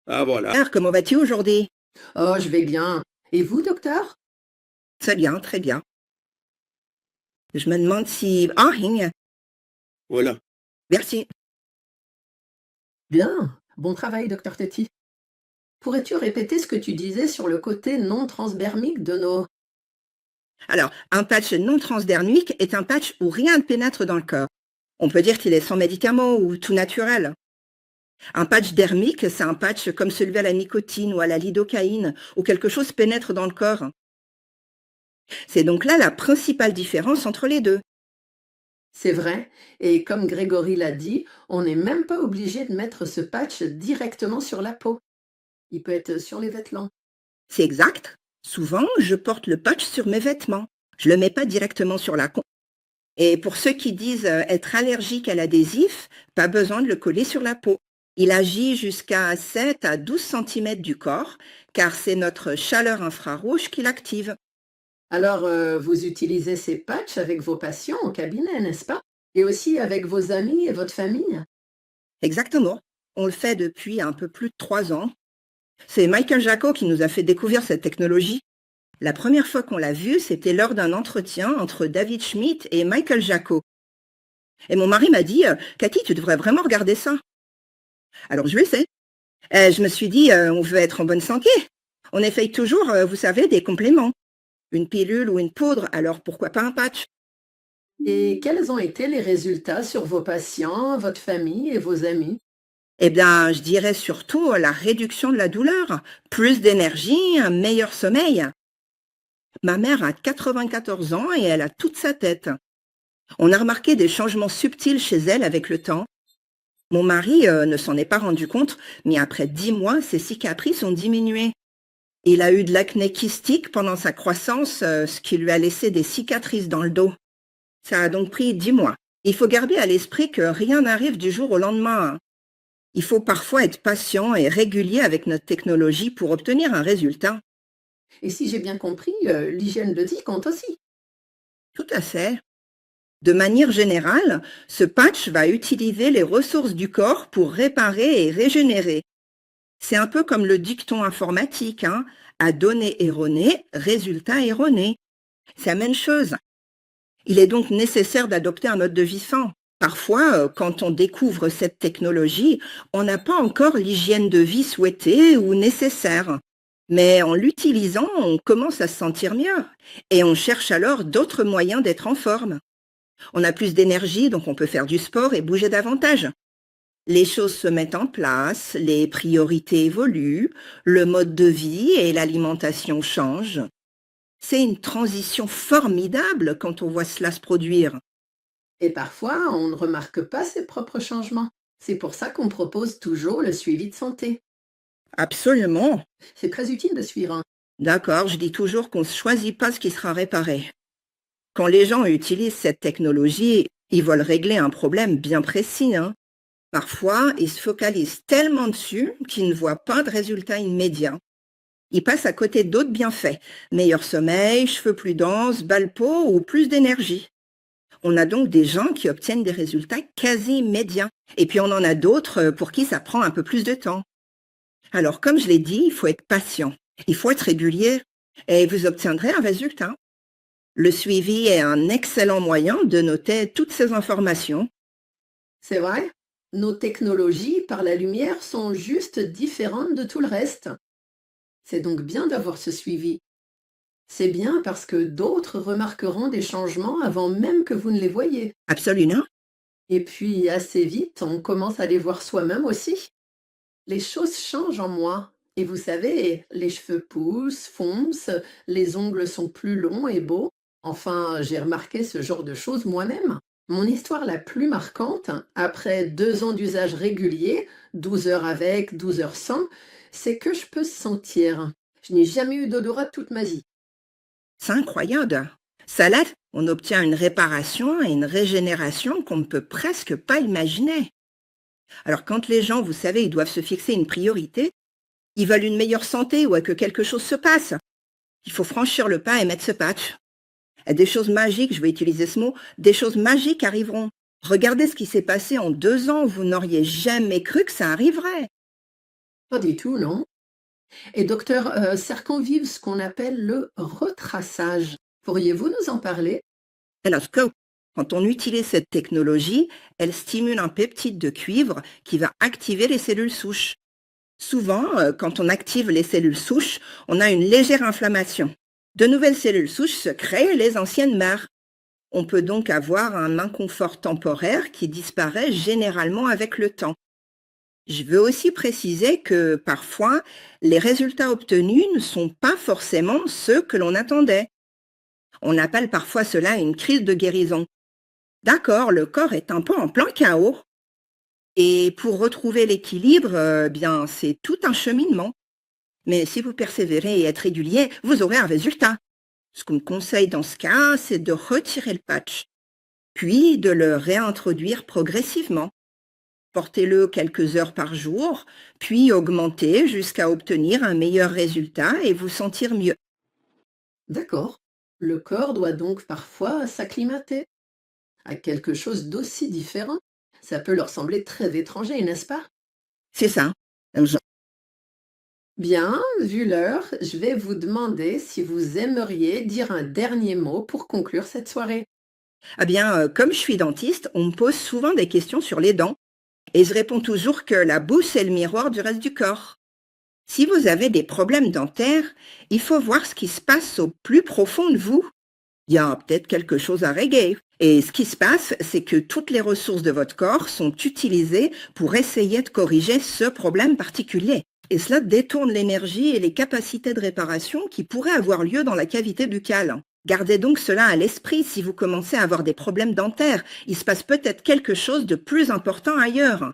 Ah voilà. Alors, comment vas-tu aujourd'hui? Oh, je vais bien. Et vous, docteur? Très bien, très bien. Je me demande si... Ah, Voilà. merci. Bien. Bon travail, docteur Teti. Pourrais-tu répéter ce que tu disais sur le côté non transdermique de nos... Alors, un patch non transdermique est un patch où rien ne pénètre dans le corps. On peut dire qu'il est sans médicaments ou tout naturel. Un patch dermique, c'est un patch comme celui à la nicotine ou à la lidocaïne, où quelque chose pénètre dans le corps. C'est donc là la principale différence entre les deux. C'est vrai, et comme Grégory l'a dit, on n'est même pas obligé de mettre ce patch directement sur la peau. Il peut être sur les vêtements. C'est exact. Souvent, je porte le patch sur mes vêtements. Je le mets pas directement sur la con. Et pour ceux qui disent être allergiques à l'adhésif, pas besoin de le coller sur la peau. Il agit jusqu'à 7 à 12 cm du corps, car c'est notre chaleur infrarouge qui l'active. Alors, vous utilisez ces patchs avec vos patients au cabinet, n'est-ce pas? Et aussi avec vos amis et votre famille? Exactement. On le fait depuis un peu plus de 3 ans. C'est Michael Jaco qui nous a fait découvrir cette technologie. La première fois qu'on l'a vu, c'était lors d'un entretien entre David Schmidt et Michael Jaco. Et mon mari m'a dit, Cathy, tu devrais vraiment regarder ça. Alors je le sais. Je me suis dit, on veut être en bonne santé. On essaye toujours, vous savez, des compléments. Une pilule ou une poudre, alors pourquoi pas un patch? Et quels ont été les résultats sur vos patients, votre famille et vos amis? Eh bien, je dirais surtout la réduction de la douleur, plus d'énergie, un meilleur sommeil. Ma mère a 94 ans et elle a toute sa tête. On a remarqué des changements subtils chez elle avec le temps. Mon mari ne s'en est pas rendu compte, mais après 10 mois, ses cicatrices ont diminué. Il a eu de l'acné kystique pendant sa croissance, ce qui lui a laissé des cicatrices dans le dos. Ça a donc pris 10 mois. Il faut garder à l'esprit que rien n'arrive du jour au lendemain, hein. Il faut parfois être patient et régulier avec notre technologie pour obtenir un résultat. Et si j'ai bien compris, l'hygiène de vie compte aussi. Tout à fait. De manière générale, ce patch va utiliser les ressources du corps pour réparer et régénérer. C'est un peu comme le dicton informatique, hein. À données erronées, résultat erroné. C'est la même chose. Il est donc nécessaire d'adopter un mode de vie sain. Parfois, quand on découvre cette technologie, on n'a pas encore l'hygiène de vie souhaitée ou nécessaire. Mais en l'utilisant, on commence à se sentir mieux. Et on cherche alors d'autres moyens d'être en forme. On a plus d'énergie, donc on peut faire du sport et bouger davantage. Les choses se mettent en place, les priorités évoluent, le mode de vie et l'alimentation changent. C'est une transition formidable quand on voit cela se produire. Et parfois, on ne remarque pas ses propres changements. C'est pour ça qu'on propose toujours le suivi de santé. Absolument. C'est très utile de suivre un. D'accord, je dis toujours qu'on ne choisit pas ce qui sera réparé. Quand les gens utilisent cette technologie, ils veulent régler un problème bien précis, hein. Parfois, ils se focalisent tellement dessus qu'ils ne voient pas de résultat immédiat. Ils passent à côté d'autres bienfaits. Meilleur sommeil, cheveux plus denses, belle peau ou plus d'énergie. On a donc des gens qui obtiennent des résultats quasi immédiats. Et puis on en a d'autres pour qui ça prend un peu plus de temps. Alors comme je l'ai dit, il faut être patient. Il faut être régulier et vous obtiendrez un résultat. Le suivi est un excellent moyen de noter toutes ces informations. C'est vrai, nos technologies par la lumière sont juste différentes de tout le reste. C'est donc bien d'avoir ce suivi. C'est bien parce que d'autres remarqueront des changements avant même que vous ne les voyez. Absolument. Et puis assez vite, on commence à les voir soi-même aussi. Les choses changent en moi. Et vous savez, les cheveux poussent, foncent, les ongles sont plus longs et beaux. Enfin, j'ai remarqué ce genre de choses moi-même. Mon histoire la plus marquante, après 2 ans d'usage régulier, 12 heures avec, 12 heures sans, c'est que je peux sentir. Je n'ai jamais eu d'odorat toute ma vie. C'est incroyable. Ça là, on obtient une réparation et une régénération qu'on ne peut presque pas imaginer. Alors quand les gens, vous savez, ils doivent se fixer une priorité, ils veulent une meilleure santé ou que quelque chose se passe. Il faut franchir le pas et mettre ce patch. Et des choses magiques, je vais utiliser ce mot, des choses magiques arriveront. Regardez ce qui s'est passé en 2 ans, vous n'auriez jamais cru que ça arriverait. Pas du tout, non? Et docteur, certains vivent ce qu'on appelle le retraçage. Pourriez-vous nous en parler? Alors, quand on utilise cette technologie, elle stimule un peptide de cuivre qui va activer les cellules souches. Souvent, quand on active les cellules souches, on a une légère inflammation. De nouvelles cellules souches se créent, les anciennes meurent. On peut donc avoir un inconfort temporaire qui disparaît généralement avec le temps. Je veux aussi préciser que parfois, les résultats obtenus ne sont pas forcément ceux que l'on attendait. On appelle parfois cela une crise de guérison. D'accord, le corps est un peu en plein chaos. Et pour retrouver l'équilibre, bien, c'est tout un cheminement. Mais si vous persévérez et êtes régulier, vous aurez un résultat. Ce qu'on me conseille dans ce cas, c'est de retirer le patch, puis de le réintroduire progressivement. Portez-le quelques heures par jour, puis augmentez jusqu'à obtenir un meilleur résultat et vous sentir mieux. D'accord. Le corps doit donc parfois s'acclimater à quelque chose d'aussi différent. Ça peut leur sembler très étranger, n'est-ce pas? C'est ça. Bien, vu l'heure, je vais vous demander si vous aimeriez dire un dernier mot pour conclure cette soirée. Eh bien, comme je suis dentiste, on me pose souvent des questions sur les dents et je réponds toujours que la bouche est le miroir du reste du corps. Si vous avez des problèmes dentaires, il faut voir ce qui se passe au plus profond de vous. Il y a peut-être quelque chose à régler. Et ce qui se passe, c'est que toutes les ressources de votre corps sont utilisées pour essayer de corriger ce problème particulier. Et cela détourne l'énergie et les capacités de réparation qui pourraient avoir lieu dans la cavité buccale. Gardez donc cela à l'esprit si vous commencez à avoir des problèmes dentaires. Il se passe peut-être quelque chose de plus important ailleurs.